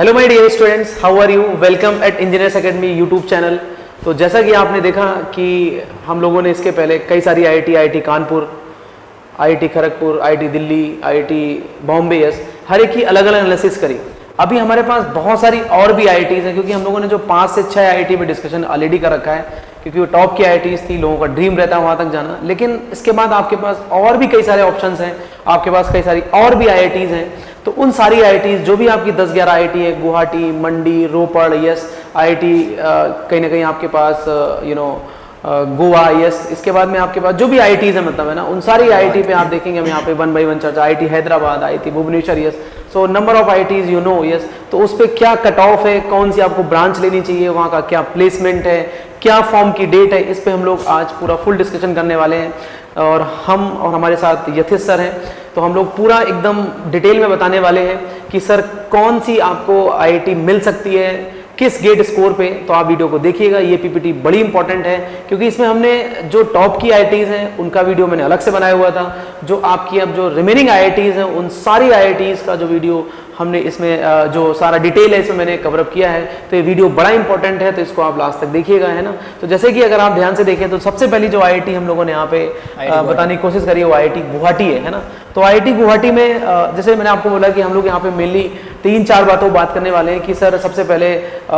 Hello my dear students, how are you? Welcome at engineers academy YouTube channel. तो जैसा कि आपने देखा कि हम लोगों ने इसके पहले कई सारी IIT Kanpur, IIT Kharagpur, IIT Delhi, IIT Bombay, हर एक की अलग अलग एनालिसिस करी। अभी हमारे पास बहुत सारी और भी आईआईटीज़ हैं, क्योंकि हम लोगों ने जो 5 से 6 आईआईटी पे डिस्कशन ऑलरेडी कर रखा है, क्योंकि वो टॉप की आईआईटीज़ थी, लोगों का ड्रीम रहता है वहाँ तक जाना। लेकिन इसके बाद आपके पास और भी कई सारे ऑप्शंस हैं, आपके पास कई सारी और भी आईआईटीज़ हैं। तो उन सारी आईआईटीज़ जो भी आपकी 10-11 आईआईटी है, गुवाहाटी, मंडी, रोपड़, आईआईटी कहीं ना कहीं आपके पास गोवा, इसके बाद में आपके पास जो भी आईआईटीज़ है, मतलब है ना, उन सारी आईआईटी पे आप देखेंगे हम यहाँ पे 1 by 1 चर्चा। IIT Hyderabad, IIT Bhubaneswar, so number of IITs तो उस पर क्या कट ऑफ है, कौन सी आपको ब्रांच लेनी चाहिए, वहाँ का क्या प्लेसमेंट है, क्या फॉर्म की डेट है, इस पे हम लोग आज पूरा फुल डिस्कशन करने वाले हैं। और हम और हमारे साथ यथिश सर हैं, तो हम लोग पूरा एकदम डिटेल में बताने वाले हैं कि सर कौन सी आपको आईआईटी मिल सकती है, किस गेट स्कोर पे। तो आप वीडियो को देखिएगा, ये पीपीटी बड़ी इंपॉर्टेंट है, क्योंकि इसमें हमने जो टॉप की आईआईटीज़ हैं उनका वीडियो मैंने अलग से बनाया हुआ था, जो आपकी अब जो रिमेनिंग आईआईटीज़ हैं उन सारी आईआईटीज़ का जो वीडियो हमने इसमें जो सारा डिटेल है इसमें मैंने कवर अप किया है। तो ये वीडियो बड़ा इंपॉर्टेंट है, तो इसको आप लास्ट तक देखिएगा, है ना। तो जैसे कि अगर आप ध्यान से देखें तो सबसे पहली जो आईआईटी हम लोगों ने यहाँ पे बताने की कोशिश करी है वो आईआईटी गुवाहाटी है ना। तो आईआईटी गुवाहाटी में जैसे मैंने आपको बोला कि हम लोग यहाँ पे मेनली 3-4 बातों बात करने वाले हैं कि सर सबसे पहले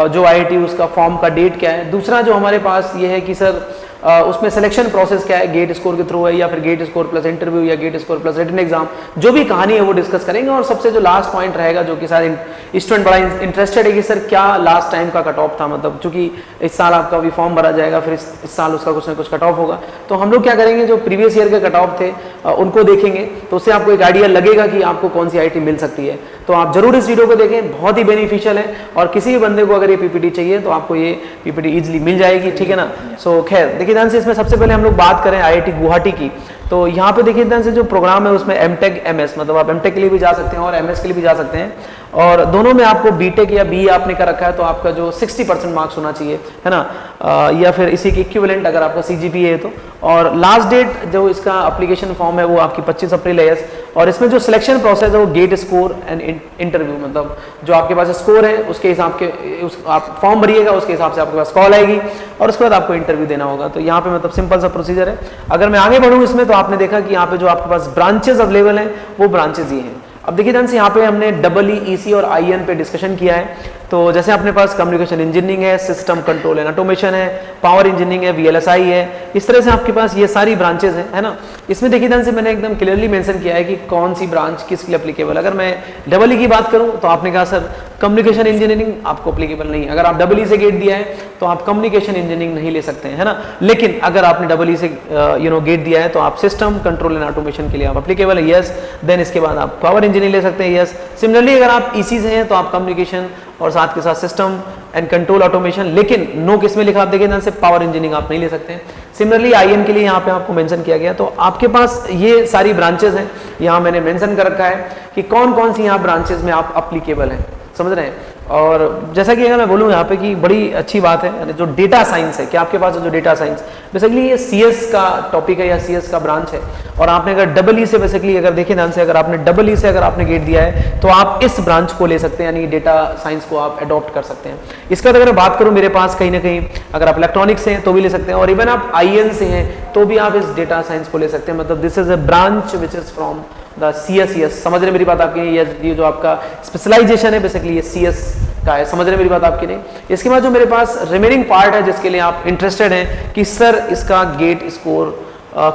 जो आईआईटी उसका फॉर्म का डेट क्या है। दूसरा जो हमारे पास ये है कि सर उसमें सिलेक्शन प्रोसेस क्या है, गेट स्कोर के थ्रू है या फिर गेट स्कोर प्लस इंटरव्यू या GATE score plus written exam, जो भी कहानी है वो डिस्कस करेंगे। और सबसे जो लास्ट पॉइंट रहेगा, जो कि सारे स्टूडेंट बड़ा इंटरेस्टेड है कि सर क्या लास्ट टाइम का कट ऑफ था, मतलब चूंकि इस साल आपका भी फॉर्म भरा जाएगा, फिर इस साल उसका कुछ ना कुछ कट ऑफ होगा। तो हम लोग क्या करेंगे, जो प्रीवियस ईयर के कट ऑफ थे उनको देखेंगे, तो उससे आपको एक आइडिया लगेगा कि आपको कौन सी आईआईटी मिल सकती है। तो आप जरूर इस वीडियो को देखें, बहुत ही बेनिफिशियल है, और किसी भी बंदे को अगर ये पीपीटी चाहिए तो आपको ये पीपीटी इजीली मिल जाएगी, ठीक है ना। सो खैर देखिए ध्यान से, इसमें सबसे पहले हम लोग बात करें आईआईटी गुवाहाटी की। तो यहाँ पे देखिए ध्यान से, जो प्रोग्राम है उसमें एमटेक एमएस, मतलब आप एमटेक के लिए भी जा सकते हैं और एमएस के लिए भी जा सकते हैं, और दोनों में आपको बीटेक या बीए आपने कर रखा है तो आपका जो 60% मार्क्स होना चाहिए, है ना, या फिर इसी के इक्विवेलेंट अगर आपका सीजीपीए है तो। और लास्ट डेट जो इसका एप्लीकेशन फॉर्म है वो आपकी 25 अप्रैल है। और इसमें जो सिलेक्शन प्रोसेस है वो गेट स्कोर एंड इंटरव्यू, मतलब जो आपके पास स्कोर है उसके हिसाब के आप फॉर्म भरिएगा, उसके हिसाब से आपके पास कॉल आएगी और उसके बाद आपको इंटरव्यू देना होगा। तो यहाँ पे मतलब सिंपल सा प्रोसीजर है। अगर मैं आगे बढ़ूँ इसमें, तो आपने देखा कि यहाँ पे जो आपके पास ब्रांचेज अवेलेबल हैं वो ब्रांचेज ये हैं। अब देखिए ध्यान से, यहाँ पे हमने EE और IN पे डिस्कशन किया है। तो जैसे अपने पास कम्युनिकेशन इंजीनियरिंग है, सिस्टम कंट्रोल एंड ऑटोमेशन है, पावर इंजीनियरिंग है, VLSI है, इस तरह से आपके पास ये सारी ब्रांचेज हैं, है ना। इसमें देखिए ध्यान से, मैंने एकदम क्लियरली मेंशन किया है कि कौन सी ब्रांच किस लिए एप्लीकेबल। अगर मैं EE की बात करूं तो आपने कहा सर कम्युनिकेशन इंजीनियरिंग आपको एप्लीकेबल नहीं है। अगर आप EE से गेट दिया है तो आप कम्युनिकेशन इंजीनियरिंग नहीं ले सकते हैं, है ना। लेकिन अगर आपने EE से गेट दिया है तो आप सिस्टम कंट्रोल एंड ऑटोमेशन के लिए आप एप्लीकेबल है, यस। देन इसके बाद आप पावर इंजीनियरिंग ले सकते हैं, यस। सिमिलरली अगर आप EC से हैं तो आप कम्युनिकेशन और साथ के साथ सिस्टम एंड कंट्रोल ऑटोमेशन, लेकिन नो किस में लिखा आप देखिए ध्यान से, पावर इंजीनियरिंग आप नहीं ले सकते हैं। सिमिलरली IN के लिए यहाँ पे आपको मेंशन किया गया। तो आपके पास ये सारी ब्रांचेज हैं, यहाँ मैंने मेंशन कर रखा है कि कौन कौन सी यहाँ ब्रांचेज में आप एप्लीकेबल हैं, समझ रहे हैं। और जैसा कि अगर मैं बोलूँ यहाँ पे कि बड़ी अच्छी बात है, जो डेटा साइंस है, कि आपके पास जो डेटा साइंस बेसिकली ये CS का टॉपिक है या CS का ब्रांच है। और आपने अगर EE से बेसिकली अगर देखिए ध्यान से, अगर आपने EE से अगर आपने गेट दिया है तो आप इस ब्रांच को ले सकते हैं, यानी डेटा साइंस को आप अडॉप्ट कर सकते हैं। इसके बाद अगर बात करूँ, मेरे पास कहीं ना कहीं अगर आप इलेक्ट्रॉनिक्स से हैं तो भी ले सकते हैं, और इवन आप IN से हैं तो भी आप इस डेटा साइंस को ले सकते हैं। मतलब this is a branch which is from the CS। समझ रहे मेरी बात आपकी? ये जो आपका स्पेशलाइजेशन है बेसिकली ये CS का है, समझ रहे मेरी बात आपकी नहीं। इसके बाद जो मेरे पास रिमेनिंग पार्ट है जिसके लिए आप इंटरेस्टेड हैं कि सर इसका गेट स्कोर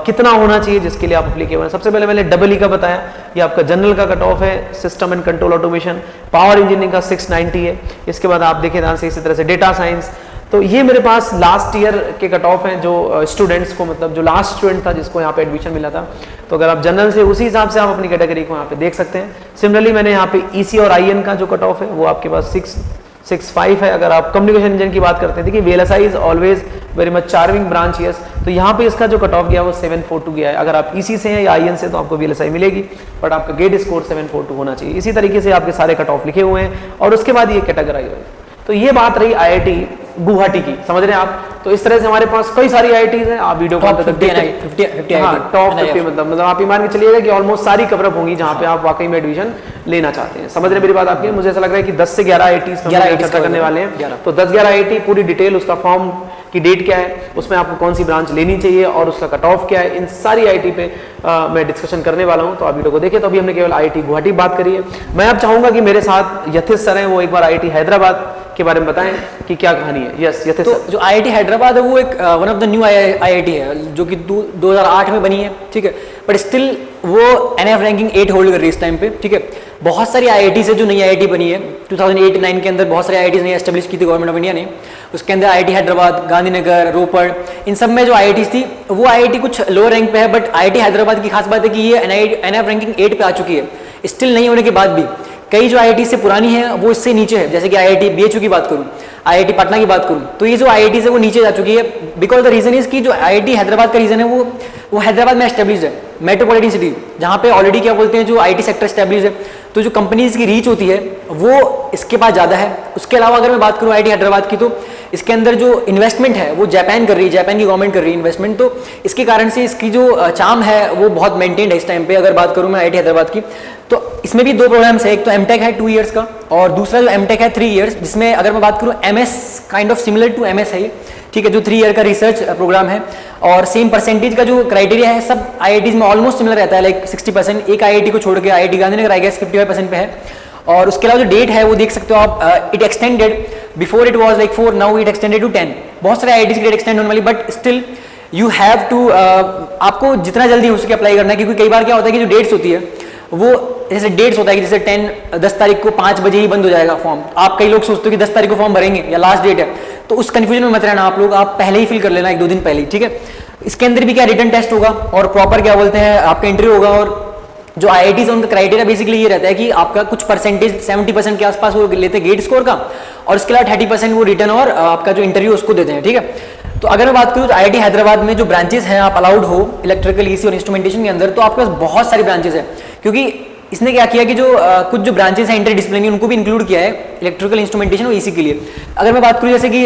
कितना होना चाहिए, जिसके लिए आप एप्लीकेबल हैं। सबसे पहले मैंने EE का बताया, ये आपका जनरल का कट ऑफ है, system and control automation, power engineering का 690 है। इसके बाद आप देखिए ध्यान से, इसी तरह से डेटा साइंस। तो ये मेरे पास लास्ट ईयर के कट ऑफ हैं, जो स्टूडेंट्स को, मतलब जो लास्ट स्टूडेंट था जिसको यहाँ पे एडमिशन मिला था। तो अगर आप जनरल से उसी हिसाब से आप अपनी कैटेगरी को यहाँ पे देख सकते हैं। सिमिलरली मैंने यहाँ पे EC और IN का जो कट ऑफ है वो आपके पास 665 है। अगर आप कम्युनिकेशन इंजन की बात करते हैं, देखिए VLSI is always very much charming branch, yes. तो यहाँ पे इसका जो कट ऑफ गया वो 742 गया है। अगर आप EC से हैं या IN से तो आपको VLSI मिलेगी, बट आपका गेट स्कोर 742 होना चाहिए। इसी तरीके से आपके सारे कट ऑफ लिखे हुए हैं, और उसके बाद ये कैटेगराइज है। तो ये बात रही आईआईटी गुवाहाटी की, समझ रहे हैं आप। तो इस तरह से हमारे पास कई सारी आईआईटीज हैं, आप वीडियो को टॉप 50 मतलब आप ये मान के चलिएगा कि ऑलमोस्ट सारी कवर अप होंगी जहां पे आप वाकई में एडमिशन लेना चाहते हैं। समझ रहे मेरी बात आपकी? मुझे ऐसा लग रहा है कि 10 से 11 IITs हम चर्चा करने वाले हैं। तो 10-11 IIT पूरी डिटेल, उसका फॉर्म की डेट क्या है, उसमें आपको कौन सी ब्रांच लेनी चाहिए और उसका कट ऑफ क्या है, इन सारी IIT पे मैं डिस्कशन करने वाला हूं। तो आप वीडियो को देखें। तो अभी हमने केवल IIT गुवाहाटी बात करी है। मैं अब चाहूंगा कि मेरे साथ यथिश सर हैं, वो एक बार IIT हैदराबाद के बारे में बताएं कि क्या कहानी है। यस यथिश तो सर। जो IIT हैदराबाद है वो एक one of the new IIT है जो कि 2008 में बनी है, ठीक है, बट स्टिल वो NF रैंकिंग 8 होल्ड कर रही है इस टाइम पे, ठीक है। बहुत सारी IIT है जो नई IIT बनी है 2008-9 के अंदर, बहुत सारी IITs ने एस्टेब्लिश की थी गवर्नमेंट ऑफ इंडिया ने। उसके अंदर IIT हैदराबाद, गांधीनगर, रोपड़, इन सब में जो IITs थी वो IIT कुछ लोअर रैंक पे है, बट IIT हैदराबाद की खास बात है कि ये NF रैंकिंग 8 पे आ चुकी है। स्टिल नहीं होने के बाद भी कई जो IIT से पुरानी है वो इससे नीचे है, जैसे कि IIT BHU की बात करूं, IIT पटना की बात करूं, तो ये जो IITs है वो नीचे जा चुकी है। बिकॉज द रीजन इज कि जो IIT हैदराबाद का रीजन है वो हैदराबाद में एस्टेब्लिश है, मेट्रोपॉलिटन सिटी, जहां पे ऑलरेडी क्या बोलते हैं जो IT सेक्टर एस्टेब्लिश है, तो जो कंपनीज की रीच होती है वो इसके पास ज़्यादा है। उसके अलावा अगर मैं बात करूँ IIT हैदराबाद की, तो इसके अंदर जो इन्वेस्टमेंट है वो जापान कर रही है, जापान की गवर्नमेंट कर रही है इन्वेस्टमेंट, तो इसके कारण से इसकी जो चार्म है वो बहुत मेंटेन्ड है इस टाइम पे। अगर बात करूँ मैं IIT हैदराबाद की, तो इसमें भी 2 प्रोग्राम्स है, एक तो MTech है 2 ईयर्स का, और दूसरा जो MTech है 3 ईयर्स, जिसमें अगर मैं बात करूँ MS kind of similar to MS है ये, ठीक है, जो 3 ईयर का रिसर्च प्रोग्राम है, और सेम परसेंटेज का जो क्राइटेरिया है सब IITs में ऑलमोस्ट सिमिलर रहता है, लाइक 60%। एक IIT को छोड़ के IIT गांधीनगर आई गेस 55% पे है। और उसके अलावा जो डेट है वो देख सकते हो आप, it extended, before it was like 4, now it extended to 10। बहुत सारे IITs की डेट एक्सटेंड होने वाली, but still you have to, आपको जितना जल्दी हो सके अप्लाई करना है, क्योंकि कई बार क्या होता है कि जो डेट्स होती है वो जैसे डेट्स होता है कि जैसे 10 तारीख को 5 बजे ही बंद हो जाएगा फॉर्म। आप कई लोग सोचते हो कि 10 तारीख को फॉर्म भरेंगे या लास्ट डेट है, तो उस कंफ्यूजन में मत रहना आप लोग, आप पहले ही फिल कर लेना 1-2 दिन पहले ही, ठीक है। इसके अंदर भी क्या रिटन टेस्ट होगा और प्रॉपर क्या बोलते हैं आपका इंटरव्यू होगा, और जो IITs है उनका क्राइटेरिया बेसिकली ये रहता है कि आपका कुछ परसेंटेज 70% के आसपास वो लेते हैं गेट स्कोर का, और उसके अलावा 30% वो रिटर्न और आपका जो इंटरव्यू उसको देते हैं, ठीक है। तो अगर मैं बात करूँ तो IIT हैदराबाद में जो ब्रांचेस हैं आप अलाउड हो इलेक्ट्रिकल, EC और इंस्ट्रूमेंटेशन के अंदर, तो आपके पास बहुत सारी ब्रांचेस है, क्योंकि इसने क्या किया कि जो कुछ जो ब्रांचेस हैं इंटरडिसिप्लिनरी उनको भी इंक्लूड किया है इलेक्ट्रिकल, इंस्ट्रूमेंटेशन और EC के लिए। अगर मैं बात करूँ जैसे कि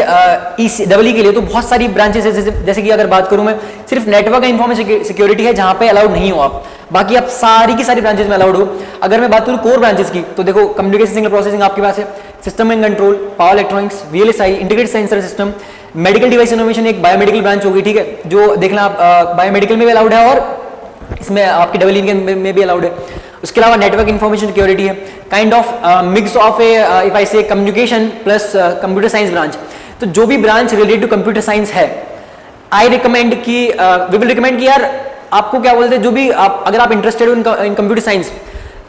EE के लिए तो बहुत सारी ब्रांचेस है, जैसे कि अगर बात करूँ मैं सिर्फ नेटवर्क एंड इंफॉर्मेशन सिक्योरिटी है जहाँ पे अलाउड नहीं हो आप, बाकी आप सारी की सारी ब्रांचेस में अलाउड हो। अगर मैं बात करूँ कोर ब्रांचेस की, तो देखो कम्युनिकेशन सिग्नल प्रोसेसिंग आपके पास है, system and control, power electronics, VLSI, integrated sensor system, medical device innovation, एक बायोमेडिकल ब्रांच होगी, ठीक है, जो देखना आप बायोमेडिकल में भी अलाउड है और इसमें आपकी EE में भी अलाउड है। उसके अलावा नेटवर्क इंफॉर्मेशन सिक्योरिटी है, kind of mix of if I say communication plus computer science branch. तो जो भी branch related to computer science है, आई रिकमेंड कि वी विल रिकमेंड कि यार आपको क्या बोलते हैं, जो भी आप अगर आप इंटरेस्टेड हो इन कंप्यूटर साइंस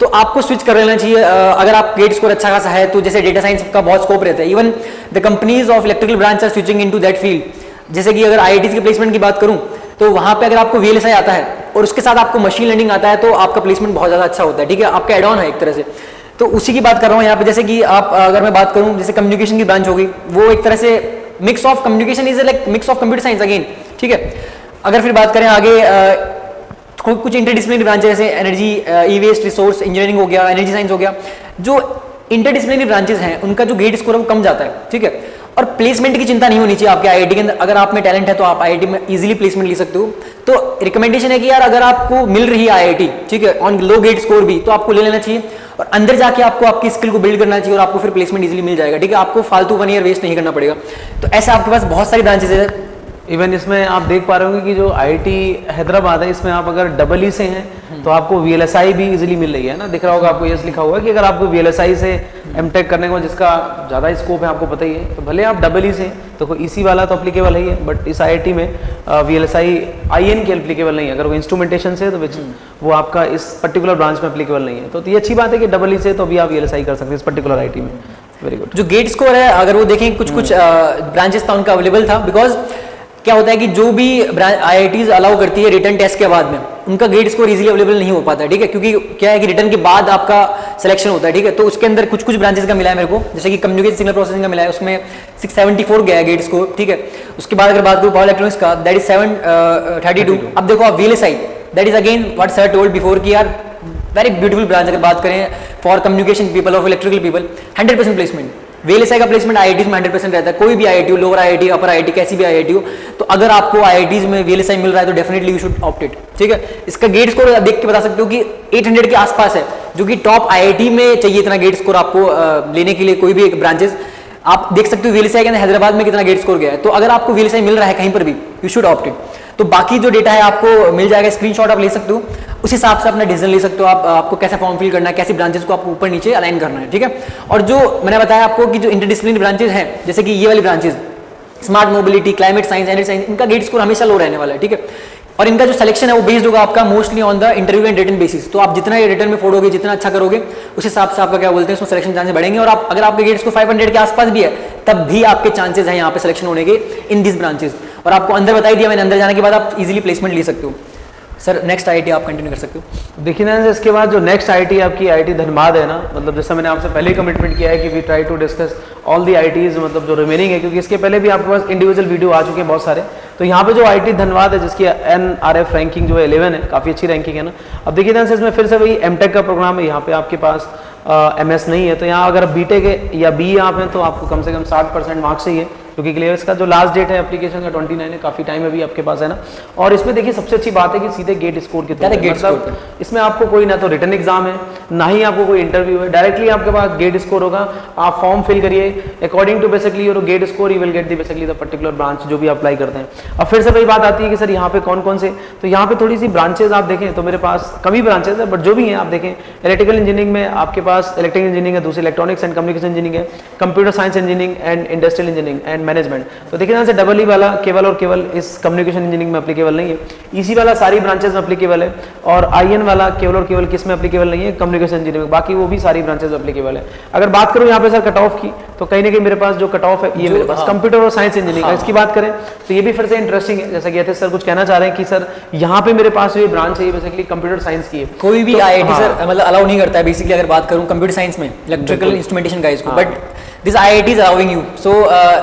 तो आपको स्विच कर लेना चाहिए। अगर आप गेट स्कोर अच्छा खासा है तो जैसे डेटा साइंस का बहुत स्कोप रहता है, even the companies of electrical branch are switching into that field. जैसे कि अगर IITs के प्लेसमेंट की बात करूं तो वहां पे अगर आपको VLSI आता है और उसके साथ आपको मशीन लर्निंग आता है तो आपका प्लेसमेंट बहुत ज़्यादा अच्छा होता है, ठीक है, आपका एड ऑन है एक तरह से। तो उसी की बात कर रहा हूँ यहाँ पे। जैसे कि आप अगर मैं बात करूँ जैसे कम्युनिकेशन की ब्रांच होगी, वो एक तरह से mix of communication is like mix of computer science again, ठीक है। अगर फिर बात करें आगे कुछ इंटरडिसिप्लिनरी ब्रांच जैसे एनर्जी, ई-वेस्ट, रिसोर्स इंजीनियरिंग हो गया, एनर्जी साइंस हो गया, जो इंटरडिसिप्लिनरी ब्रांचेस हैं उनका जो गेट स्कोर है वो कम जाता है, ठीक है। और प्लेसमेंट की चिंता नहीं होनी चाहिए आपके IIT के अंदर। अगर आप में टैलेंट है तो आप IIT में इजीली प्लेसमेंट ले सकते हो। तो रिकमेंडेशन है कि यार अगर आपको मिल रही है IIT, ठीक है, ऑन लो गेट स्कोर भी, तो आपको ले लेना चाहिए और अंदर जाके आपको आपकी स्किल को बिल्ड करना चाहिए और आपको फिर प्लेसमेंट इजीली मिल जाएगा, ठीक है। आपको फालतू 1 ईयर वेस्ट नहीं करना पड़ेगा। तो ऐसा आपके पास बहुत सारी ब्रांचेस है। इवन इसमें आप देख पा रहे होंगे कि जो IIT हैदराबाद है इसमें आप अगर EE से हैं तो आपको VLSI भी इजीली मिल रही है ना, दिख रहा होगा आपको, यस लिखा हुआ है कि अगर आपको VLSI से MTech करने को जिसका ज़्यादा स्कोप है आपको पता ही है, तो भले आप EE से तो कोई EC वाला तो अप्लीकेबल है, बट इस IIT में VLSI IN के अप्लीकेबल नहीं है। अगर वो इंस्ट्रूमेंटेशन से तो विच वो आपका इस पर्टिकुलर ब्रांच में अप्लीकेबल नहीं है। तो ये अच्छी बात है कि EE से तो भी आप VLSI कर सकते हैं इस पर्टिकुलर IIT में। Very good. जो गेट स्कोर है अगर वो देखें कुछ ब्रांचेस था उनका अवेलेबल था, बिकॉज क्या होता है कि जो भी IITs अलाउ करती है रिटर्न टेस्ट के बाद में उनका गेट स्कोर इजीली अवेलेबल नहीं हो पाता है, ठीक है, क्योंकि क्या है कि रिटर्न के बाद आपका सिलेक्शन होता है, ठीक है। तो उसके अंदर कुछ ब्रांचेस का मिला है मेरे को, जैसे कि कम्युनिकेशन सिग्नल प्रोसेसिंग का मिला है, उसमें 674 गया है गेट स्कोर, ठीक है। उसके बाद अगर बात करूँ पावर इलेक्ट्रॉनिक्स का, दैट इज 732। अब देखो आप VLSI, that is again what sir told before कि यार वेरी ब्यूटीफुल ब्रांच। अगर बात करें for communication people of electrical people, 100% placement. VLSI का प्लेसमेंट IITs में 100% रहता है, कोई भी IIT हो, लोअर IIT, अपर IIT, कैसी भी IIT हो, तो अगर आपको IITs में VLSI मिल रहा है तो definitely you should opt it, ठीक है। इसका गेट स्कोर देख के बता सकते हो कि 800 के आसपास है, जो कि टॉप आईआईटी में चाहिए इतना गेट स्कोर आपको लेने के लिए कोई भी एक ब्रांचेस। आप देख सकते हो वीएलसीआई के अंदर हैदराबाद में कितना गेट स्कोर गया है, तो अगर आपको वीएलसीआई मिल रहा है कहीं पर भी, यू शुड ऑप्ट इट। तो बाकी जो डेटा है आपको मिल जाएगा, स्क्रीनशॉट आप ले सकते हो, उस हिसाब से अपना डिसीजन ले सकते हो आप, आपको कैसा फॉर्म फिल करना है, कैसी ब्रांचेस को आपको ऊपर नीचे अलाइन करना है, ठीक है। और जो मैंने बताया आपको कि जो इंटरडिसिप्लिनरी ब्रांचेस हैं, जैसे कि ये वाली branches smart mobility, climate science, energy science, इनका गेट स्कोर हमेशा लो रहने वाला है, ठीक है। और इनका जो सिलेक्शन है वो बेस्ड होगा आपका mostly on the interview and written basis. तो आप जितना ये रिटन में फोड़ोगे, जितना अच्छा करोगे, उस हिसाब से आपका क्या बोलते हैं उसमें सिलेक्शन चांसेस बढ़ेंगे। और आप अगर आपके गेट्स को 500 के आसपास भी है, तब भी आपके चांसेस हैं यहाँ पे सिलेक्शन होने के इन दिस ब्रांचेस। और आपको अंदर बता ही दिया मैंने, अंदर जाने के बाद आप इजीली प्लेसमेंट ले सकते हो। सर नेक्स्ट आईआईटी आप कंटिन्यू कर सकते हो। देखिए ना, इसके बाद जो नेक्स्ट आईआईटी आपकी आईआईटी धनबाद है ना, मतलब जैसा मैंने आपसे पहले ही कमिटमेंट किया है कि we try to discuss all the IITs, मतलब जो रिमेनिंग है, क्योंकि इसके पहले भी आपके पास इंडिविजुअल वीडियो आ चुके हैं बहुत सारे। तो यहाँ पे जो आईआईटी धनबाद है जिसकी एनआरएफ रैंकिंग जो है 11 है, काफ़ी अच्छी रैंकिंग है ना। अब देखिए ना, इसमें फिर से वही एमटेक का प्रोग्राम है, यहाँ पे आपके पास एमएस नहीं है। तो यहाँ अगर बीटेक या बी आप हैं तो आपको कम से कम 60% मार्क्स चाहिए, क्योंकि क्लियर्स का जो लास्ट डेट है एप्लीकेशन का 29 है, काफ़ी टाइम अभी आपके पास है ना। और इसमें देखिए सबसे अच्छी बात है कि सीधे गेट स्कोर की तरह, मतलब इसमें आपको कोई ना तो रिटन एग्जाम है, ना ही आपको कोई इंटरव्यू है, डायरेक्टली आपके पास गेट स्कोर होगा। आप फॉर्म फिल करिए according to basically your GATE score, you will get the basically the particular branch जो भी अप्लाई करते हैं। अब फिर से वही बात आती है कि सर यहाँ पे कौन कौन से, तो यहाँ पे थोड़ी सी ब्रांचेज आप देखें तो मेरे पास कम ही ब्रांचेज है, बट जो भी हैं आप देखें, इलेक्ट्रिकल इंजीनियरिंग में आपके पास इलेक्ट्रिकल इंजीनियरिंग है, दूसरी इलेक्ट्रॉनिक्स एंड कम्युनिकेशन इंजीनियरिंग है, computer science engineering and industrial engineering and management. तो देखिए ना, से डबल ई वाला केवल और केवल इस कम्युनिकेशन इंजीनियरिंग में एप्लीकेबल नहीं है, ईसी वाला सारी ब्रांचेज में एप्लीकेबल है, और आईएन वाला केवल और केवल किस में एप्लीकेबल नहीं है, कम्युनिकेशन इंजीनियरिंग, बाकी वो भी सारी ब्रांचेज एप्लीकेबल है। अगर बात करूं यहाँ पे सर कट ऑफ की, तो कहीं ना कहीं मेरे पास जो कट ऑफ है ये मेरे पास कंप्यूटर और साइंस इंजीनियरिंग का, इसकी बात करें तो ये भी फिर से इंटरेस्टिंग है। जैसा कि यथे सर कुछ कहना चाह रहे हैं कि सर यहाँ पे मेरे पास ये ब्रांच है, ये बेसिकली कंप्यूटर साइंस की है। कोई भी आईआईटी सर मतलब अलाउ नहीं करता है बेसिकली, अगर बात करूं कंप्यूटर साइंस में इलेक्ट्रिकल इंस्ट्रूमेंटेशन का इसको, but this IIT is allowing you. So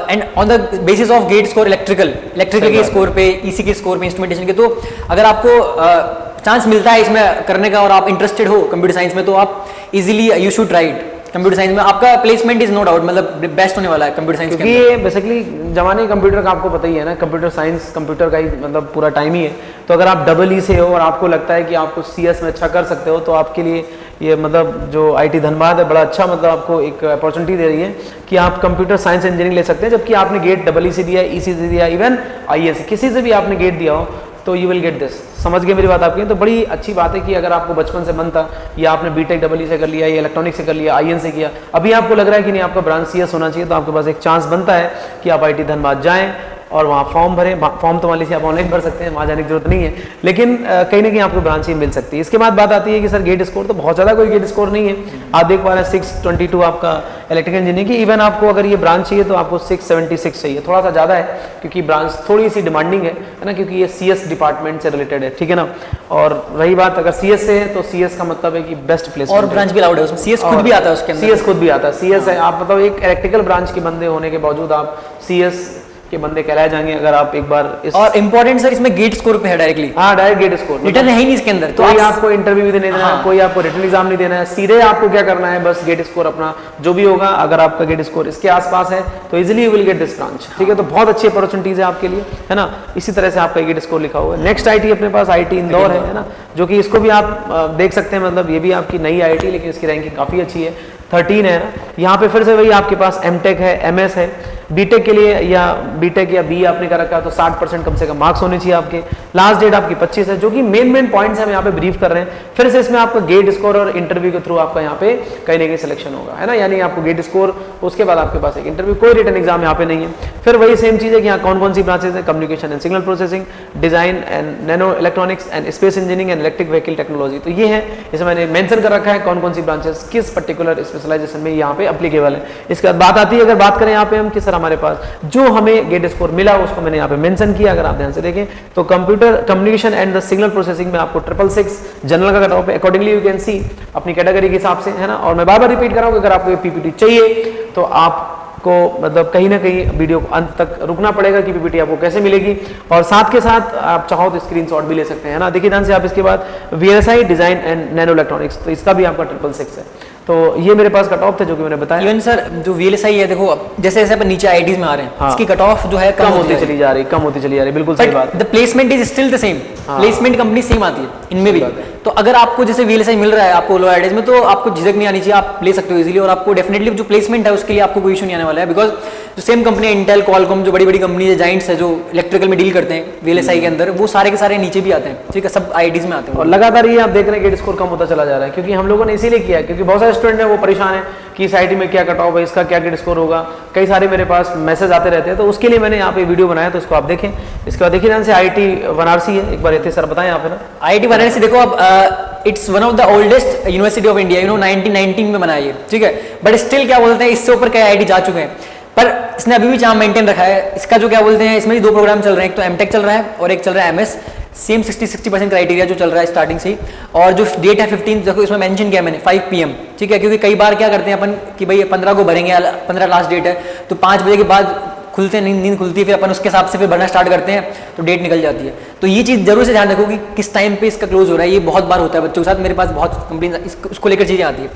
and on the basis of GATE score electrical के स्कोर पे, ईसी के स्कोर पे, इंस्ट्रूमेंटेशन के, तो अगर आपको चांस मिलता है इसमें करने का और आप इंटरेस्टेड हो कंप्यूटर साइंस में, तो आप easily you should try it. Computer science में आपका प्लेसमेंट इज नो डाउट, मतलब बेस्ट होने वाला है कंप्यूटर साइंस, क्योंकि ये बेसिकली जमाने कंप्यूटर का आपको पता ही है ना, कंप्यूटर साइंस कंप्यूटर का ही मतलब पूरा टाइम ही है। तो अगर आप डबल ई से हो और आपको लगता है कि आपको सीएस में अच्छा कर सकते हो, तो आपके लिए ये मतलब जो आईआईटी धनबाद है बड़ा अच्छा मतलब आपको एक अपॉर्चुनिटी दे रही है कि आप कंप्यूटर साइंस इंजीनियरिंग ले सकते हैं, जबकि आपने गेट डबल ई से दिया, ईसी से दिया, इवन आईएस किसी से भी आपने गेट दिया हो, तो यू विल गेट दिस। समझ गए मेरी बात आपकी? तो बड़ी अच्छी बात है कि अगर आपको बचपन से मन था, या आपने बीटेक डबल ई से कर लिया, या इलेक्ट्रॉनिक से कर लिया, आईएन से किया, अभी आपको लग रहा है कि नहीं आपका ब्रांच सीएस होना चाहिए, तो आपके पास एक चांस बनता है कि आप आईआईटी धनबाद जाएं और वहाँ फॉर्म भरें। फॉर्म तो मान लीजिए आप ऑनलाइन भर सकते हैं, वहाँ जाने की जरूरत नहीं है, लेकिन कहीं ना कहीं आपको ब्रांच ही मिल सकती है। इसके बाद बात आती है कि सर गेट स्कोर तो बहुत ज़्यादा कोई गेट स्कोर नहीं है, आप देख पा रहे हैं 622 आपका इलेक्ट्रिकल इंजीनियरिंग की। इवन आपको अगर ये ब्रांच चाहिए तो आपको 676 चाहिए, थोड़ा सा ज़्यादा है क्योंकि ब्रांच थोड़ी सी डिमांडिंग है ना, क्योंकि ये सीएस डिपार्टमेंट से रिलेटेड है, ठीक है ना। और रही बात अगर सीएस से है तो सीएस का मतलब है कि बेस्ट प्लेस, और ब्रांच भी अलाउड है उसमें, सीएस खुद भी आता है उसके अंदर, सीएस खुद भी आता है। सीएस है आप मतलब एक इलेक्ट्रिकल ब्रांच के बंदे होने के बावजूद आप सीएस के बंदे कहलाए जाएंगे अगर आप एक बार इस। और इंपॉर्टेंट सर इसमें गेट स्कोर पे है डायरेक्टली, हाँ डायरेक्ट गेट स्कोर, रिटर्न है ही नहीं इसके अंदर, तो कोई आपको इंटरव्यू भी नहीं देना है, कोई आपको रिटन एग्जाम नहीं देना है, सीधे आपको क्या करना है, बस गेट स्कोर अपना जो भी होगा, अगर आपका गेट स्कोर इसके आसपास है तो easily you will get this branch, ठीक है। तो बहुत अच्छी अपॉर्चुनिटीज है आपके लिए, है ना। इसी तरह से आपका गेट स्कोर लिखा हुआ है। नेक्स्ट आईटी अपने पास आईटी इंदौर है ना, जो कि इसको भी आप देख सकते हैं, मतलब ये भी आपकी नई आईटी, लेकिन इसकी रैंकिंग काफी अच्छी है, 13 है ना। यहाँ पे फिर से वही आपके पास एमटेक है, एमएस है, बीटेक के लिए या बीटेक या बी आपने कर रखा है तो 60% कम से कम मार्क्स होने चाहिए आपके। लास्ट डेट आपकी 25 है, जो कि मेन पॉइंट्स हम यहाँ पे ब्रीफ कर रहे हैं। फिर से इसमें आपका गेट स्कोर और इंटरव्यू के थ्रू आपका यहाँ पे कहीं ना कहीं सिलेक्शन होगा, है ना। यानी आपको गेट स्कोर, उसके बाद आपके पास एक इंटरव्यू, कोई रिटन एग्जाम यहाँ पे नहीं है। फिर वही सेम चीज़ है कि यहाँ कौन कौन सी ब्रांचेज है, communication and signal processing, design and nano electronics and space engineering and electric vehicle technology. तो ये है, इसमें मैंने मेंशन कर रखा है कौन कौन सी ब्रांचेस किस पर्टिकुलर स्पेशलाइजेशन में यहाँ पे अप्लीकेबल है। इसके बाद बात आती है, अगर बात करें यहाँ पे हम कि सर हमारे पास जो हमें गेट स्कोर मिला उसको मैंने यहाँ पे मेंशन किया, अगर आप ध्यान से देखें तो computer communication and the signal processing में आपको 666 जनरल का कट ऑफ है, अकॉर्डिंगली यू कैन सी अपनी कैटेगरी के हिसाब से, है ना। और मैं बार बार रिपीट कर रहा हूँ, अगर आपको ये पीपीटी चाहिए तो आपको मतलब कहीं ना कहीं वीडियो को अंत तक रुकना पड़ेगा कि पीपीटी आपको कैसे मिलेगी, और साथ के साथ आप चाहो तो स्क्रीनशॉट भी ले सकते हैं, है ना। देखिए ध्यान से आप, इसके बाद VLSI design and nano electronics, तो इसका भी आपका 666 है। तो ये मेरे पास कट ऑफ थे जो कि मैंने बताया। इवन सर जो VLSI है, देखो जैसे जैसे अपन नीचे IITs में आ रहे हैं, हाँ। इसकी कट ऑफ जो है कम होती चली जा रही, कम होती चली जा रही, बिल्कुल सही बात। The placement is still the same, placement company same आती है इनमें भी। तो अगर आपको जैसे VLSI मिल रहा है आपको लो IITs में, तो आपको झिझक नहीं आनी चाहिए, आप ले सकते हो इजीली, और आपको डेफिनेटली जो प्लेसमेंट है उसके लिए आपको कोई इशू नहीं आने वाला है, बिकॉज जो सेम कंपनी इंटेल, क्वालकॉम, जो बड़ी बड़ी कंपनी है, जाइंट्स है जो इलेक्ट्रिकल में डील करते हैं VLSI के अंदर, वो सारे के सारे नीचे भी आते हैं, ठीक है, सब IITs में आते हैं। और लगातार ये आप देख रहे हैं गेट स्कोर कम होता चला जा रहा है, क्योंकि हम लोगों ने इसीलिए किया, क्योंकि बहुत सारे स्टूडेंट हैं वो परेशान है कि इस IIT में क्या कट ऑफ है, इसका क्या गेट स्कोर होगा, कई सारे मेरे पास मैसेज आते रहते हैं, तो उसके लिए मैंने यहाँ पे वीडियो बनाया, तो इसको आप देखें। इसके बाद देखिए ध्यान से IIT वाराणसी है, एक बार यतीश सर बताएं यहाँ पे ना। IIT वाराणसी देखो अब it's one of the oldest university of India, 1919 में बनाया ये, ठीक है, बट स्टिल क्या बोलते हैं, इससे ऊपर कई IIT जा चुके हैं, पर इसने अभी भी चार्म मेंटेन रखा है। इसका जो क्या बोलते हैं, इसमें भी 2 प्रोग्राम चल रहे हैं, एक तो MTech चल रहा है और एक चल रहा है MS, सेम 60% क्राइटेरिया जो चल रहा है स्टार्टिंग से ही, और जो डेट है 15 देखो इसमें मेंशन किया मैंने 5 PM, ठीक है, क्योंकि कई बार क्या करते हैं अपन कि भाई 15 को भरेंगे, 15 लास्ट डेट है, तो 5 बजे के बाद खुलते हैं, नींद खुलती है, फिर अपन उसके हिसाब से फिर भरना स्टार्ट करते हैं, तो डेट निकल जाती है। तो ये चीज़ जरूर से ध्यान रखो कि किस टाइम पे इसका क्लोज हो रहा है, ये बहुत बार होता है बच्चों के साथ, मेरे पास बहुत कंपनी उसको लेकर चीज़ें आती है।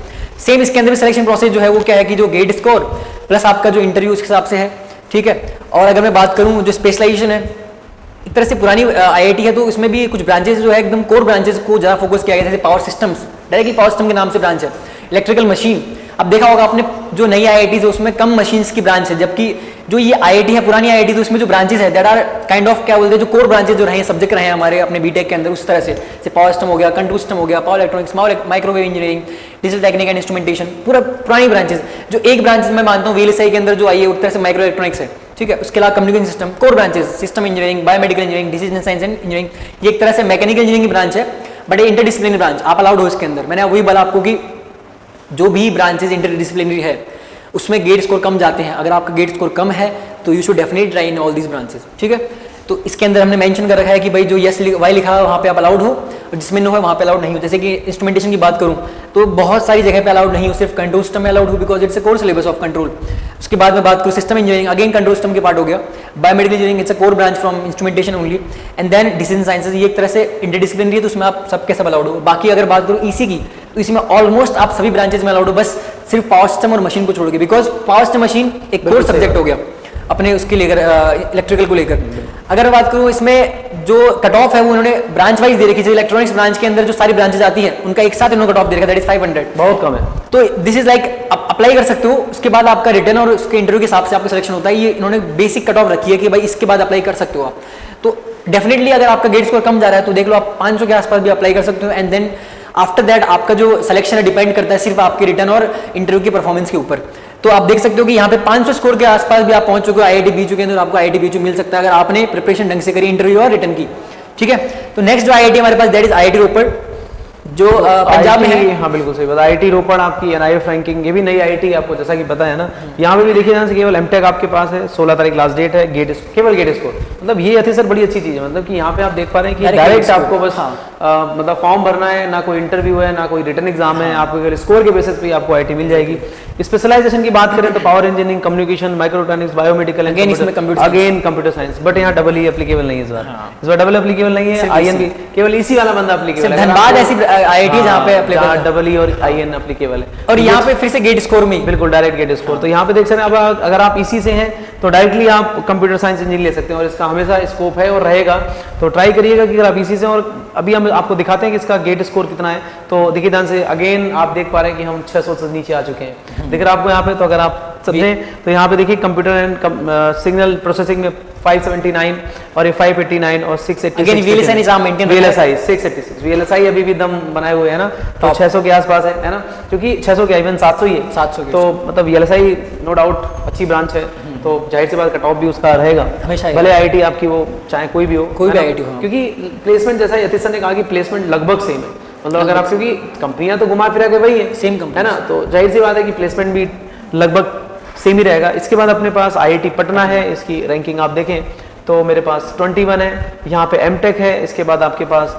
सेम इसके अंदर भी सिलेक्शन प्रोसेस जो है वो क्या है कि जो गेट स्कोर प्लस आपका जो इंटरव्यू उसके हिसाब से है, ठीक है। और अगर मैं बात करूँ जो स्पेशलाइजेशन है, एक तरह से पुरानी IIT है, तो इसमें भी कुछ ब्रांचेस जो है एकदम कोर ब्रांचेस को ज़्यादा फोकस किया गया, जैसे power systems, directly power system के नाम से ब्रांच है, इलेक्ट्रिकल मशीन। अब देखा होगा आपने जो नई IITs है उसमें कम मशीन्स की ब्रांच है, जबकि जो ये IIT है पुरानी IIT, तो उसमें जो ब्रांचेस है दैट आर काइंड ऑफ क्या बोलते हैं, जो कोर ब्रांचेस जो रहे हैं, सब्जेक्ट रहे हैं हमारे अपने BTech के अंदर, उस तरह से जैसे पावर सिस्टम हो गया, कंट्रोल सिस्टम हो गया, power electronics, microwave engineering, digital technique and instrumentation, पूरा पुरानी ब्रांचेस। जो एक ब्रांच मैं मानता हूँ VLSI के अंदर जो आई है उस तरह से माइक्रो इलेक्ट्रॉनिक्स है, ठीक है। उसके अलावा communication system, core branches, system engineering, biomedical engineering, decision science and engineering, ये एक तरह से मैकेनिकल इंजीनियरिंग की ब्रांच है, बट ये इंटरडिसिप्लिनरी ब्रांच, आप अलाउड हो इसके अंदर। मैंने वही बोला आपको कि जो भी ब्रांचेस इंटरडिसिप्लिनरी है उसमें गेट स्कोर कम जाते हैं, अगर आपका गेट स्कोर कम है तो you should definitely try in all these branches, ठीक है। तो इसके अंदर हमने मेंशन कर रखा है कि भाई जो यस वाई लिखा है वहाँ पे आप अलाउड हो, और जिसमें नो है वहाँ पे अलाउड नहीं हो। जैसे कि इंस्ट्रूमेंटेशन की बात करूँ तो बहुत सारी जगह पे अलाउड नहीं हो, सिर्फ कंट्रोल सिस्टम में अलाउड हो, because it's a core syllabus of control. उसके बाद में बात करूँ system engineering, again control system के पार्ट हो गया, biomedical engineering it's a core branch from instrumentation only, and then decision sciences, ये एक तरह से इंटरडिसिप्लिनरी है, तो उसमें आप सब के सब अलाउड हो। बाकी अगर बात करूँ EC की, तो इसी में ऑलमोस्ट आप सभी ब्रांचेज में अलाउड हो, बस सिर्फ पावर सिस्टम और मशीन को छोड़ के, बिकॉज पावर सिस्टम मशीन एक कोर सब्जेक्ट हो गया अपने उसके लेकर, इलेक्ट्रिकल को लेकर। अगर बात करूँ इसमें जो कट ऑफ है वो उन्होंने ब्रांच वाइज दे रखी है, इलेक्ट्रॉनिक्स ब्रांच के अंदर जो सारी ब्रांचेज आती है उनका एक साथ इन्होंने कट ऑफ दे रखा है, दैट इज 500, बहुत कम है। तो दिस इज लाइक आप अप्लाई कर सकते हो, उसके बाद आपका रिटर्न और उसके इंटरव्यू के हिसाब से आपका सिलेक्शन होता है। ये इन्होंने बेसिक कट ऑफ रखी है कि भाई इसके बाद अप्लाई कर सकते हो आप। तो डेफिनेटली अगर आपका गेट स्कोर कम जा रहा है तो देख लो आप 500 के आसपास भी अप्लाई कर सकते हो, एंड देन आफ्टर दैट आपका जो सिलेक्शन है डिपेंड करता है सिर्फ आपके रिटर्न और इंटरव्यू की परफॉर्मेंस के ऊपर। तो आप देख सकते हो कि यहाँ पे 500 स्कोर के आसपास भी आप पहुंच चुके हो IIT BHU के अंदर, आपको IIT BHU मिल सकता है अगर आपने प्रिपरेशन ढंग से करी इंटरव्यू और रिटर्न की, ठीक है। तो नेक्स्ट जो IIT हमारे पास दैट इज IIT रोपड़, जो पंजाब में है। हाँ बिल्कुल सही बात। IIT रोपड़ आपकी NIF रैंकिंग, ये भी नई IIT आपको जैसा कि पता है ना। यहाँ पे भी देखिए यहाँ से केवल MTech आपके पास है, 16 तारीख लास्ट डेट है, केवल गेट स्कोर, मतलब ये अति सर बड़ी अच्छी चीज़ है, मतलब कि यहाँ पे आप देख पा रहे हैं कि डायरेक्ट आपको बस मतलब फॉर्म भरना है, ना कोई इंटरव्यू है ना कोई रिटर्न एग्जाम है, आपको केवल स्कोर के बेसिस पे आपको IIT मिल जाएगी। स्पेशलाइजेशन की बात करें तो power engineering, communication, microelectronics, biomedical, again computer science, but यहाँ डबल ही एप्लीकेबल नहीं है इस बार डबल एप्लीकेबल नहीं है। IN भी केवल इसी वाला बंदा एप्लीकेबल है, धनबाद ऐसी IIT जहाँ पे डबल ई और IN एप्लीकेबल है, और यहाँ पे फिर से गेट स्कोर में बिल्कुल डायरेक्ट गेट स्कोर। तो यहाँ पे देख सकते हैं, अब अगर आप इसी से हैं तो डायरेक्टली आप कंप्यूटर साइंस इंजीनियरिंग ले सकते हैं, और इसका हमेशा स्कोप है और रहेगा। तो ट्राई करिएगा कि अगर आप इसी से, और अभी हम आपको दिखाते हैं कि इसका गेट स्कोर कितना है। तो देखिए ध्यान से, अगेन आप देख पा रहे हैं कि हम 600 से नीचे आ चुके हैं, दिख रहा है आपको यहाँ पे। तो अगर आप समझें तो यहाँ पे देखिए कंप्यूटर एंड सिग्नल प्रोसेसिंग में 579 और ये 589 और 686। VLSI 686, VLSI अभी भी दम बनाए हुए है ना, तो 600 के आसपास है ना, क्योंकि 600 के इवन 700 ही है, 700 तो मतलब VLSI नो डाउट अच्छी ब्रांच है, तो जाहिर सी बात कट ऑफ भी उसका रहेगा हमेशा, भले IIT आपकी वो चाहे कोई भी हो, कोई भी IIT हो, क्योंकि प्लेसमेंट जैसा यतीश सर ने कहा कि प्लेसमेंट लगभग सेम है, मतलब अगर आप, क्योंकि कंपनियां तो घुमा फिरा के वही है, सेम कंपनी है ना, तो जाहिर सी बात है कि प्लेसमेंट भी लगभग सेम ही रहेगा। इसके बाद अपने पास IIT पटना है, इसकी रैंकिंग आप देखें तो मेरे पास 21 है, यहाँ पे MTech है, इसके बाद आपके पास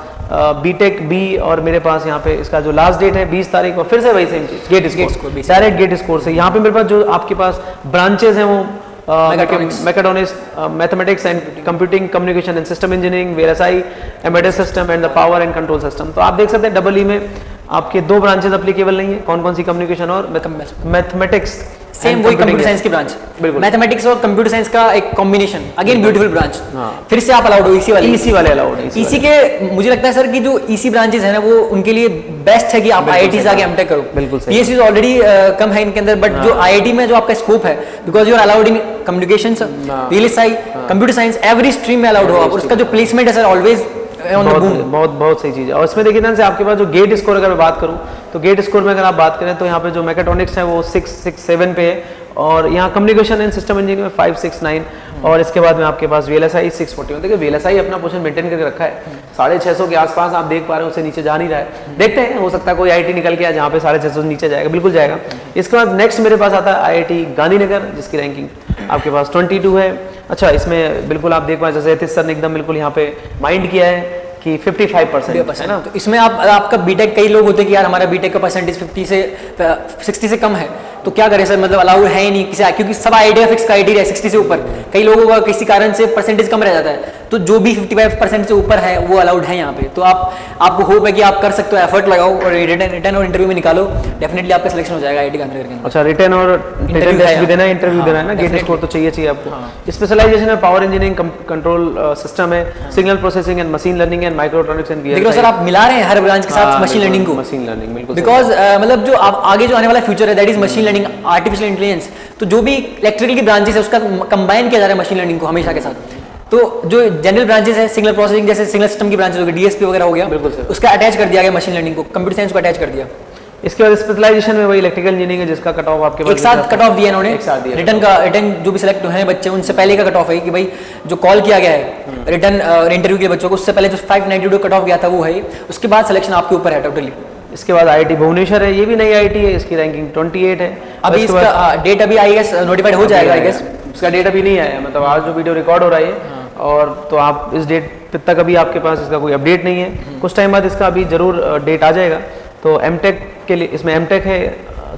BTech B, और मेरे पास यहाँ पे इसका जो लास्ट डेट है 20 तारीख, और फिर से वही सेम चीज GATE score, direct GATE score से। यहाँ पे मेरे पास जो आपके पास ब्रांचेस हैं वो mechatronics, mathematics and computing, communication and system engineering, VLSI, embedded system and the power and control system. तो आप देख सकते हैं डबल ई में आपके 2 ब्रांचेस अप्लीकेबल नहीं है, कौन कौन सी? कम्युनिकेशन और मैथमेटिक्स। सेम वही कंप्यूटर साइंस की ब्रांच, बिल्कुल। मैथमेटिक्स और कंप्यूटर साइंस का एक कॉम्बिनेशन, अगेन ब्यूटीफुल ब्रांच। हाँ। फिर से आप अलाउड हो ईसी वाले, ईसी वाले अलाउड है। ईसी के मुझे लगता है सर कि जो ईसी ब्रांचेस है ना वो उनके लिए बेस्ट है कि आप आईआईटी से आगे एमटेक करो। बिल्कुल सही। पीएससी ऑलरेडी कम है इनके अंदर, बट जो आईआईटी में जो आपका स्कोप है, because you are allowed in communication, VLSI, computer science, every stream में अलाउड हो आप, और उसका जो प्लेसमेंट है sir always on the boom. बहुत सही चीज़ है। और इसमें देखिए ध्यान से, आपके पास जो गेट स्कोर अगर मैं बात करूं तो गेट स्कोर में अगर आप बात करें तो यहाँ पे जो मैकेट्रॉनिक्स है वो 667 पे है, और यहाँ कम्युनिकेशन एंड सिस्टम इंजीनियरिंग में 569, और इसके बाद में आपके पास वीएलएसआई 641। देखिए वीएलएसआई अपना पोजीशन मेंटेन करके रखा है, 650 के आसपास आप देख पा रहे हो, उससे नीचे जा नहीं रहा है। देखते हैं, हो सकता है कोई आईआईटी निकल के जहाँ पे 650 से नीचे जाएगा, बिल्कुल जाएगा। इसके बाद नेक्स्ट मेरे पास आता है आईआईटी गांधीनगर, जिसकी रैंकिंग आपके पास 22 है। अच्छा, इसमें बिल्कुल आप देख पाए, जैसे यतीश सर ने एकदम बिल्कुल यहाँ पे माइंड किया है कि 55% है ना। तो इसमें आप आपका बीटेक, कई लोग होते हैं कि यार हमारा बीटेक का परसेंटेज 50 से 60 से कम है, तो क्या करें सर, मतलब अलाउड है ही नहीं किसी, क्योंकि सब आइडिया फिक्स क्राइटेरिया है 60 से ऊपर। कई लोगों का किसी कारण से परसेंटेज कम रह जाता है, तो जो भी 55% से ऊपर है वो अलाउड है यहाँ पे। तो आपको होप है कि आप कर सकते हो, एफर्ट लगाओ और रिटर्न और इंटरव्यू में निकालो, डेफिनेटली आपका सिलेक्शन हो जाएगा आईआईटी गांधीनगर के अंदर। अच्छा, रिटर्न और टेस्ट भी देना है, इंटरव्यू देना है ना, गेट स्कोर तो चाहिए आपको। स्पेशलाइजेशन है पावर इंजीनियरिंग, कंट्रोल सिस्टम है, signal processing and machine learning and microelectronics and देखो सर, आप मिला रहे हैं हर ब्रांच के साथ मशीन लर्निंग को, मशीन लर्निंग बिल्कुल, बिकॉज मतलब जो आगे जो आने वाला फ्यूचर है that is machine learning, artificial intelligence. तो जो भी इलेक्ट्रिकल की ब्रांचेस है उसका कंबाइन किया जा रहा है मशीन लर्निंग को हमेशा के साथ। तो जो जनरल ब्रांचेस है, सिग्नल प्रोसेसिंग जैसे सिग्नल सिस्टम की ब्रांचेस हो गई, डीएसपी वगैरह हो गया, बिल्कुल सर, उसका अटैच कर दिया गया मशीन लर्निंग को, कंप्यूटर साइंस को अटैच कर दिया। इसके बाद स्पेशलाइजेशन में वही इलेक्ट्रिकल इंजीनियरिंग है, जिसका कट ऑफ आपके पास एक साथ कट ऑफ दिया इन्होंने, रिटर्न जो भी सिलेक्ट हुए हैं बच्चे उनसे पहले का कट ऑफ है कि भाई जो कॉल किया गया है रिटर्न इंटरव्यू के बच्चों को, उससे पहले जो 592 कट ऑफ गया था वो है, उसके बाद सिलेक्शन आपके ऊपर है टोटली। इसके बाद आईआईटी भुवनेश्वर है, ये भी नई आईआईटी है, इसकी रैंकिंग 28 है। अभी इसका डेट अभी आई गेस नोटिफाइड हो जाएगा, आई गेस इसका डेट अभी नहीं आया, मतलब आज जो वीडियो रिकॉर्ड हो रहा है और तो आप इस डेट तक अभी आपके पास इसका कोई अपडेट नहीं है, कुछ टाइम बाद इसका अभी जरूर डेट आ जाएगा। तो एमटेक के लिए इसमें एमटेक है,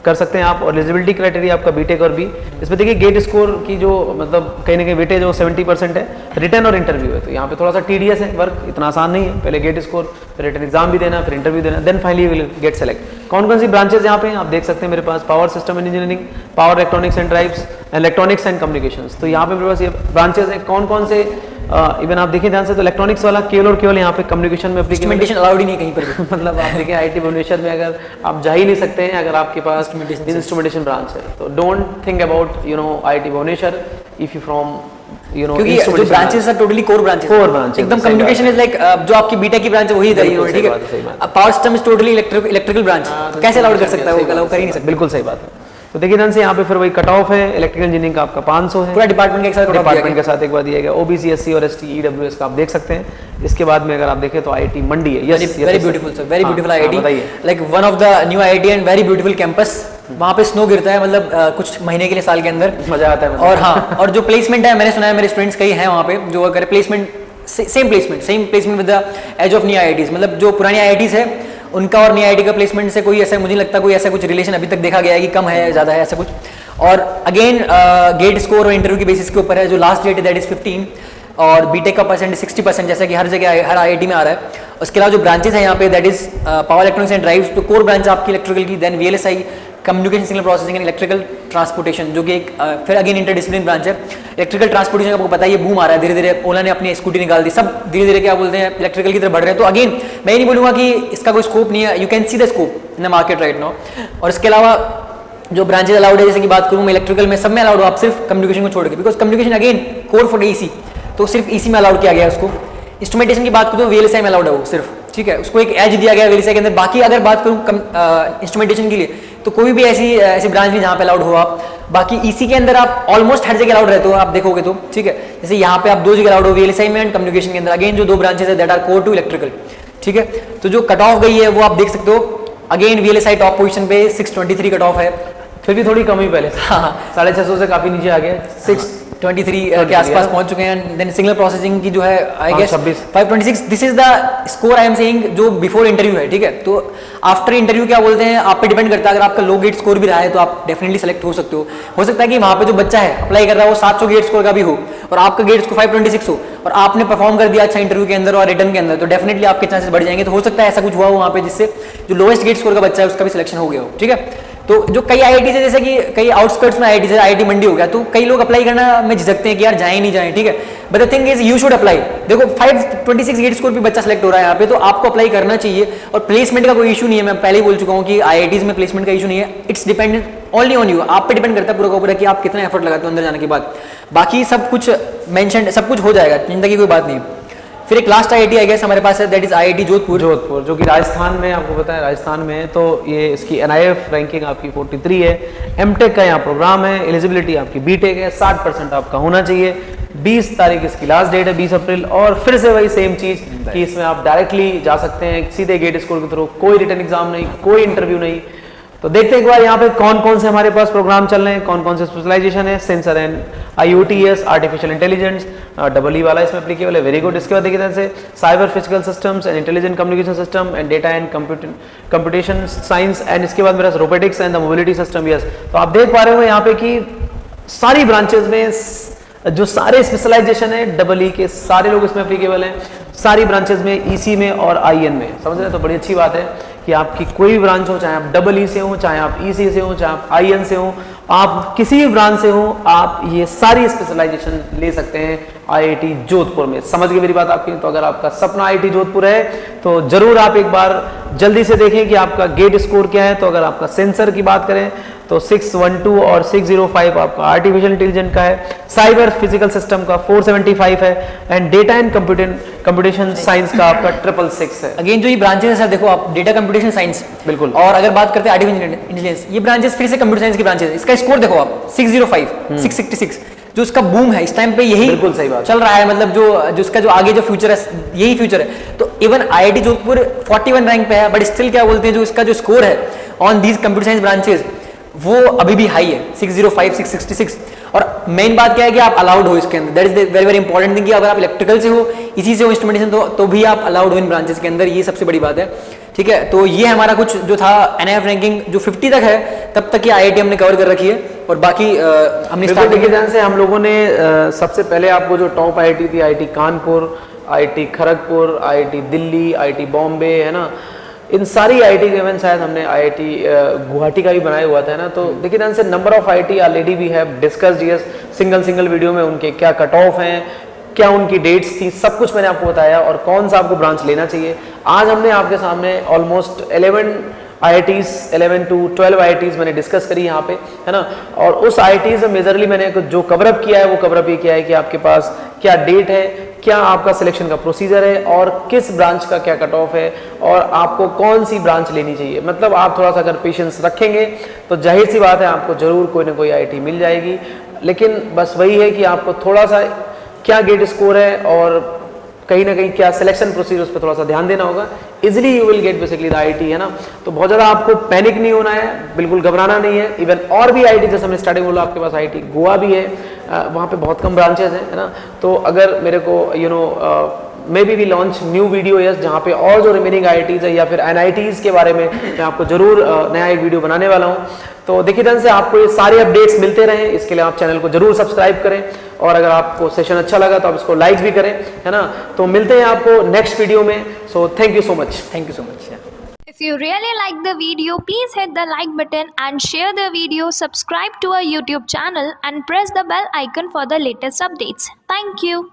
कर सकते हैं आप, और एलिजिबिलिटी क्राइटेरिया आपका बीटेक और बी। इसमें देखिए गेट स्कोर की जो मतलब कहीं ना कहीं वेटेज वो 70% है, रिटर्न और इंटरव्यू है, तो यहाँ पे थोड़ा सा टीडीएस है वर्क, इतना आसान नहीं है। पहले गेट स्कोर, फिर रिटर्न एग्जाम भी देना, फिर इंटरव्यू देना, then finally will get select. कौन कौन सी ब्रांचेज यहाँ पे आप देख सकते हैं मेरे पास, power system and engineering, power electronics and drives, electronics and communications. तो यहाँ पे मेरे पास ये ब्रांचेज हैं, कौन कौन से इवन आप देखिए ध्यान से, तो इलेक्ट्रॉनिक्स वाला केवल और केवल यहाँ पे कम्युनिकेशन में इंस्ट्रूमेंटेशन अलाउड ही नहीं कहीं पर भी। मतलब आप देखिए आईआईटी भुवनेश्वर में अगर आप जा ही नहीं सकते हैं अगर आपके पास इंस्ट्रूमेंटेशन ब्रांच है, तो don't think about IIT Bhubaneswar if you from क्योंकि जो branches are totally core branches, एकदम कम्युनिकेशन इज लाइक जो आपकी बीटेक की ब्रांच है वही इधर ही, ठीक है। Power system is totally electrical branch, कैसे अलाउड कर सकता है वो, अलाउ कर ही नहीं सकता। बिल्कुल सही बात है। तो देखिए ध्यान से यहाँ पे फिर वही कट ऑफ है, इलेक्ट्रिकल इंजीनियरिंग का आपका 500 है, पूरा डिपार्टमेंट के साथ डिपार्टमेंट के साथ एक बार दिया गया, ओबीसी एससी और एसटी ईडब्ल्यूएस का आप देख सकते हैं। इसके बाद में अगर आप देखें तो आईआईटी मंडी है, yes very beautiful sir, very beautiful IIT, like one of the new IIT and very beautiful campus. वहाँ पे स्नो गिरता है, मतलब कुछ महीने के लिए साल के अंदर, मजा आता है। और हाँ, और जो प्लेसमेंट है मैंने सुना है मेरे स्टूडेंट्स कई हैं वहाँ पे जो अगर placement same placement with the edge of new IITs, मतलब जो पुरानी आईआईटीज है उनका और न्यू आईआईटी का प्लेसमेंट से कोई ऐसा मुझे नहीं लगता कोई ऐसा कुछ रिलेशन अभी तक देखा गया है कि कम है ज़्यादा है ऐसा कुछ। और अगेन गेट स्कोर और इंटरव्यू की बेसिस के ऊपर है, जो लास्ट डेट है दैट इज 15, और बीटेक का परसेंटेज 60% जैसा कि हर जगह हर आईआईटी में आ रहा है। उसके अलावा जो ब्रांचेस हैं यहाँ पे that is power electronics and drives, तो कोर ब्रांच आपकी इलेक्ट्रिकल की, then VLSI communication signal processing and electrical transportation, जो कि एक फिर अगेन इंटरडिसिप्लिन ब्रांच है। इलेक्ट्रिकल ट्रांसपोर्टेशन आपको पता है ये बूम आ रहा है धीरे धीरे, ओला ने अपनी स्कूटी निकाल दी, सब धीरे धीरे क्या बोलते हैं इलेक्ट्रिकल की तरफ बढ़ रहे हैं। तो अगेन मैं ये नहीं बोलूँगा कि इसका कोई स्कोप नहीं है, you can see the scope in the market right now. और इसके अलावा जो ब्रांचेज अलाउड है, जैसे कि बात करूँ मैं इलेक्ट्रिकल में सब में अलाउड हो, आप सिर्फ कम्युनिकेशन को छोड़ के, because communication again core for EC, तो सिर्फ ईसी में अलाउड किया गया है उसको। इंस्ट्रूमेंटेशन की बात करूँ तो वीएलएसआई में अलाउड है वो सिर्फ, ठीक है, उसको एक एज दिया गया है वीएलएसआई के अंदर। बाकी अगर बात करूँ इंस्ट्रूमेंटेशन के लिए तो कोई भी ऐसी ब्रांच नहीं जहाँ पे अलाउड हो आप। बाकी ईसी के अंदर आप ऑलमोस्ट हर जगह अलाउड रहते हो, आप देखोगे तो, ठीक है। जैसे यहाँ पे आप 2 जगह अलाउड हो, वीएलएसआई में एंड कम्युनिकेशन के अंदर, अगेन जो 2 ब्रांचेस है that are core to electrical, ठीक है। तो जो कट ऑफ गई है वो आप देख सकते हो, अगेन वीएलएसआई टॉप पोजीशन पे 623 कट ऑफ है, फिर भी थोड़ी कम ही पहले से। हाँ 650 से काफ़ी नीचे आ गया, 623 के आसपास पहुंच चुके हैं। देन सिग्नल प्रोसेसिंग की जो है I guess 526, this is the score I am saying जो बिफोर इंटरव्यू है, ठीक है। तो आफ्टर इंटरव्यू क्या बोलते हैं, आप पे डिपेंड करता है। अगर आपका लो गेट स्कोर भी रहा है तो आप डेफिनेटली सेलेक्ट हो सकते हो सकता है कि वहाँ पे जो बच्चा है अप्लाई कर रहा है वो 700 गेट स्कोर का भी हो और आपका गेट स्कोर 526 हो और आपने परफॉर्म कर दिया अच्छा इंटरव्यू के अंदर और रिटर्न के अंदर, तो डेफिनेटली आपके चांसेस बढ़ जाएंगे। तो हो सकता है ऐसा कुछ हुआ हो वहाँ पे जिससे जो लोएस्ट गेट स्कोर का बच्चा है उसका भी सिलेक्शन हो गया हो, ठीक है। तो जो कई आईआईटी है, जैसे कि कई आउटस्कर्ट्स में आईआईटी, जैसे आईआईटी मंडी हो गया, तो कई लोग अप्लाई करना में झिझकते हैं कि यार जाएं नहीं जाएं, ठीक है। But the thing is you should apply. देखो 526 गेट स्कोर पे बच्चा सेलेक्ट हो रहा है यहाँ पे, तो आपको अप्लाई करना चाहिए। और प्लेसमेंट का कोई इशू नहीं है, मैं पहले ही बोल चुका हूँ कि आईआईटीज में प्लेसमेंट का इशू नहीं है। It's dependent only on you, आप पे डिपेंड करता है पूरा का पूरा कि आप कितना एफर्ट लगाते हो अंदर जाने के बाद। बाकी सब कुछ मेंशन, सब कुछ हो जाएगा, चिंता की कोई बात नहीं। फिर एक लास्ट आईआईटी आई गेस हमारे पास है, दैट इज आईआईटी जोधपुर, जो कि राजस्थान में, आपको पता है राजस्थान में है। तो ये इसकी NIF रैंकिंग आपकी 43 है। एमटेक का यहाँ प्रोग्राम है, एलिजिबिलिटी आपकी बीटेक है, 60% आपका होना चाहिए। 20 तारीख इसकी लास्ट डेट है, 20 अप्रैल। और फिर से वही सेम चीज़ कि इसमें आप डायरेक्टली जा सकते हैं सीधे गेट स्कोर के थ्रू, कोई रिटर्न एग्जाम नहीं, कोई इंटरव्यू नहीं। तो देखते हैं एक बार यहाँ पे कौन कौन से हमारे पास प्रोग्राम चल रहे हैं, कौन कौन से स्पेशलाइजेशन है। Sensor and IoTs, artificial intelligence, EE वाला इसमें एप्लीकेबल है, वेरी गुड। इसके बाद देखिए से cyber physical systems and intelligent communication system and data and computation science, and इसके बाद मेरा robotics and the mobility system. Yes, तो आप देख पा रहे हो यहाँ पे कि सारी ब्रांचेज में जो सारे स्पेशलाइजेशन है EE के सारे लोग इसमें एप्लीकेबल हैं, सारी ब्रांचेज में, EC में और IN में, समझ रहे हैं। तो बड़ी अच्छी बात है कि आपकी कोई भी ब्रांच हो, चाहे आप EE से हो, चाहे आप EC से हो, चाहे आप IN से हो, आप किसी भी ब्रांच से हो, आप ये सारी स्पेशलाइजेशन ले सकते हैं IIT जोधपुर में। समझ गए मेरी बात आपकी? तो अगर आपका सपना IIT जोधपुर है तो जरूर आप एक बार जल्दी से देखें कि आपका गेट स्कोर क्या है। तो अगर आपका सेंसर की बात करें तो 612 और 605 आपका आर्टिफिशियल इंटेलिजेंस का है, साइबर फिजिकल सिस्टम का 475 है, and data and computation science का आपका 666 है। अगेन जो ये ब्रांचेस है सर, देखो आप डेटा कंप्यूटेशन साइंस, बिल्कुल। और अगर बात करते हैं आर्टिफिशियल इंटेलिजेंस, ये ब्रांचेस फिर से कंप्यूटर साइंस की ब्रांचेस। इसका स्कोर देखो आप 605, 666, जो इसका बूम है इस टाइम पे, यही बिल्कुल सही बात चल रहा है। मतलब जो इसका जो आगे जो फ्यूचर है, यही फ्यूचर है। तो इवन IIT जोधपुर 41 रैंक पे है, बट स्टिल क्या बोलते हैं, जो इसका जो स्कोर है on these computer science branches वो अभी भी हाई है, 605, 666। और मेन बात क्या है कि आप अलाउड हो इसके अंदर, that is the very very important thing कि अगर आप इलेक्ट्रिकल से हो, इसी से हो इंस्ट्रूमेंटेशन, तो भी आप अलाउड हो इन ब्रांचेस के अंदर, ये सबसे बड़ी बात है, ठीक है। तो ये हमारा कुछ जो था NIF रैंकिंग जो 50 तक है, तब तक की IIT हमने कवर कर रखी है। और बाकी हमने स्टार्टिंग के ध्यान से हम लोगों ने सबसे पहले आपको जो टॉप IIT थी, IIT Kanpur, IIT Kharagpur, IIT Delhi, IIT Bombay, है ना, इन सारी IIT के इवेंट शायद हमने IIT गुवाहाटी का भी बनाया हुआ था ना। तो देखिए ध्यान से number of IIT already we have discussed yes, single video में उनके क्या कट ऑफ हैं, क्या उनकी डेट्स थी, सब कुछ मैंने आपको बताया, और कौन सा आपको ब्रांच लेना चाहिए। आज हमने आपके सामने ऑलमोस्ट 11 IITs, 11 to 12 IITs मैंने डिस्कस करी यहाँ पे, है ना। और उस IITs में मेजरली मैंने जो कवरअप किया है वो कवरअप ये किया है कि आपके पास क्या डेट है, क्या आपका सिलेक्शन का प्रोसीजर है, और किस ब्रांच का क्या कट ऑफ है, और आपको कौन सी ब्रांच लेनी चाहिए। मतलब आप थोड़ा सा अगर पेशेंस रखेंगे तो जाहिर सी बात है आपको जरूर कोई ना कोई IIT मिल जाएगी। लेकिन बस वही है कि आपको थोड़ा सा क्या गेट स्कोर है और कहीं ना कहीं क्या सिलेक्शन प्रोसीजर, उस पर थोड़ा सा ध्यान देना होगा। Easily you will gate basically the IIT, है ना। तो बहुत ज़्यादा आपको पैनिक नहीं होना है, बिल्कुल घबराना नहीं है। इवन और भी IIT, जैसे हमने स्टार्टिंग बोला, आपके पास IIT गोवा भी है, वहाँ पे बहुत कम ब्रांचेस हैं, है ना। तो अगर मेरे को maybe we launch new video yes, जहाँ पे और जो रिमेनिंग IITs है या फिर NITs के बारे में मैं आपको जरूर नया एक वीडियो बनाने वाला हूँ। तो देखिए ढंग से आपको ये सारे अपडेट्स मिलते रहें, इसके लिए आप चैनल को जरूर सब्सक्राइब करें, और अगर आपको सेशन अच्छा लगा तो आप इसको लाइक भी करें, है ना। तो मिलते हैं आपको नेक्स्ट वीडियो में। So thank you so much. Thank you so much. If you really like the video, please hit the like button and share the video, subscribe to our YouTube channel and press the bell icon for the latest updates. Thank you.